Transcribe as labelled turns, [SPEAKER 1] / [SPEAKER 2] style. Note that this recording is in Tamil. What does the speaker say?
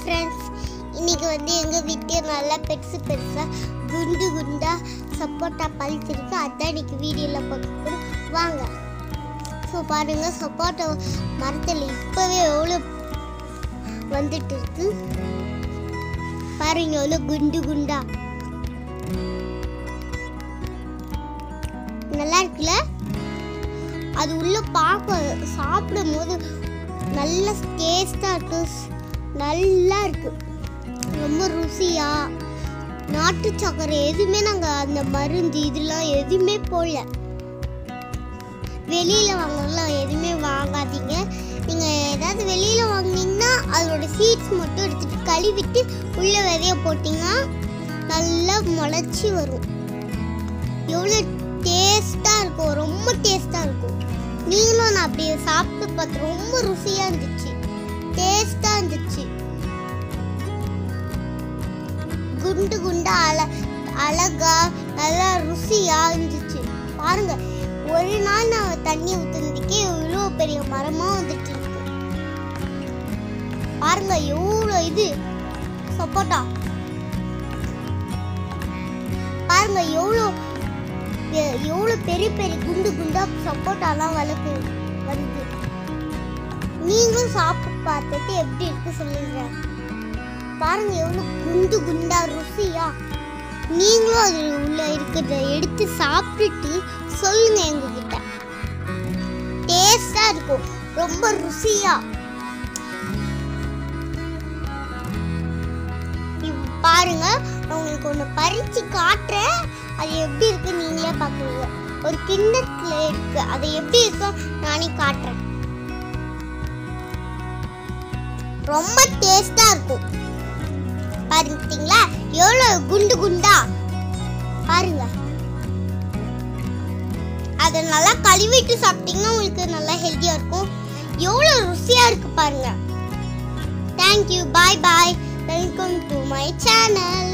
[SPEAKER 1] ஃப்ரெண்ட்ஸ், இன்னைக்கு எங்கள் வீட்டில் நல்லா பெருசா குண்டு குண்டா சப்போட்டா பழுத்திருக்கு. அதான் இன்னைக்கு வீடியோவில் பார்க்கணும் வாங்க. ஸோ பாருங்கள், சப்போட்டா மரத்தில் இப்போவே எவ்வளோ வந்துட்டு இருக்கு பாருங்க, எவ்வளோ குண்டு குண்டா நல்லா இருக்குல்ல. அது உள்ள பார்க்க சாப்பிடும் போது நல்ல டேஸ்டாக இருக்கு, நல்லா இருக்கு, ரொம்ப ருசியா. நாட்டு சக்கரை எதுவுமே நாங்கள் அந்த மருந்து இதெல்லாம் எதுவுமே போடல. வெளியில் வாங்கலாம் எதுவுமே வாங்காதீங்க. நீங்கள் ஏதாவது வெளியில் வாங்கினீங்கன்னா அதோட சீட்ஸ் மட்டும் எடுத்துகிட்டு கழுவிட்டு உள்ள விதைய போட்டிங்கன்னா நல்லா முளைச்சி வரும். எவ்வளோ டேஸ்ட்டாக இருக்கும், ரொம்ப டேஸ்ட்டாக இருக்கும். நீங்களும் நான் அப்படியே சாப்பிட்டு பார்த்து ரொம்ப ருசியாக இருந்துச்சு, டேஸ்ட்டாக இருந்துச்சு. குண்டு குண்டா அழகா நல்லா ருசியாக இருந்துச்சு. பாருங்க, ஒரு நாள் நான் தண்ணி ஊற்றுனதுக்கே இவ்வளோ பெரிய மரமாக வந்துட்டு இருக்கு. பாருங்க எவ்வளோ இது சப்போட்டா, பாருங்க எவ்வளோ பெரிய பெரிய குண்டு குண்டா சப்போட்டாலாம் வளர்க்கு வருது. நீங்களும் சாப்பிட்டு பார்த்துட்டு எப்படி இருக்கு சொல்லுங்க. பாருங்க எவ்வளோ குண்டு குண்டா ருசியா. நீங்களும் அது உள்ள இருக்கிறத எடுத்து சாப்பிட்டுட்டு சொல்லுங்க எங்ககிட்ட. டேஸ்டா இருக்கும், ரொம்ப ருசியா. பாருங்க, நான் உங்களுக்கு ஒன்று பறிச்சு காட்டுறேன், அது எப்படி இருக்கு நீங்களே பார்க்குறீங்க. ஒரு கிண்ணத்துல இருக்கு, அது எப்படி இருக்கு நானே காட்டுறேன். ரொம்ப டேஸ்டா இருக்கும். பாருங்களா எவ்வளவு குண்டு குண்டா. பாருங்க, அதை நல்லா கழுவிட்டு சாப்பிட்டீங்கன்னா உங்களுக்கு நல்லா ஹெல்த்தியா இருக்கும். எவ்வளவு ருசியா இருக்கு பாருங்க. Thank you, bye bye, welcome to my channel.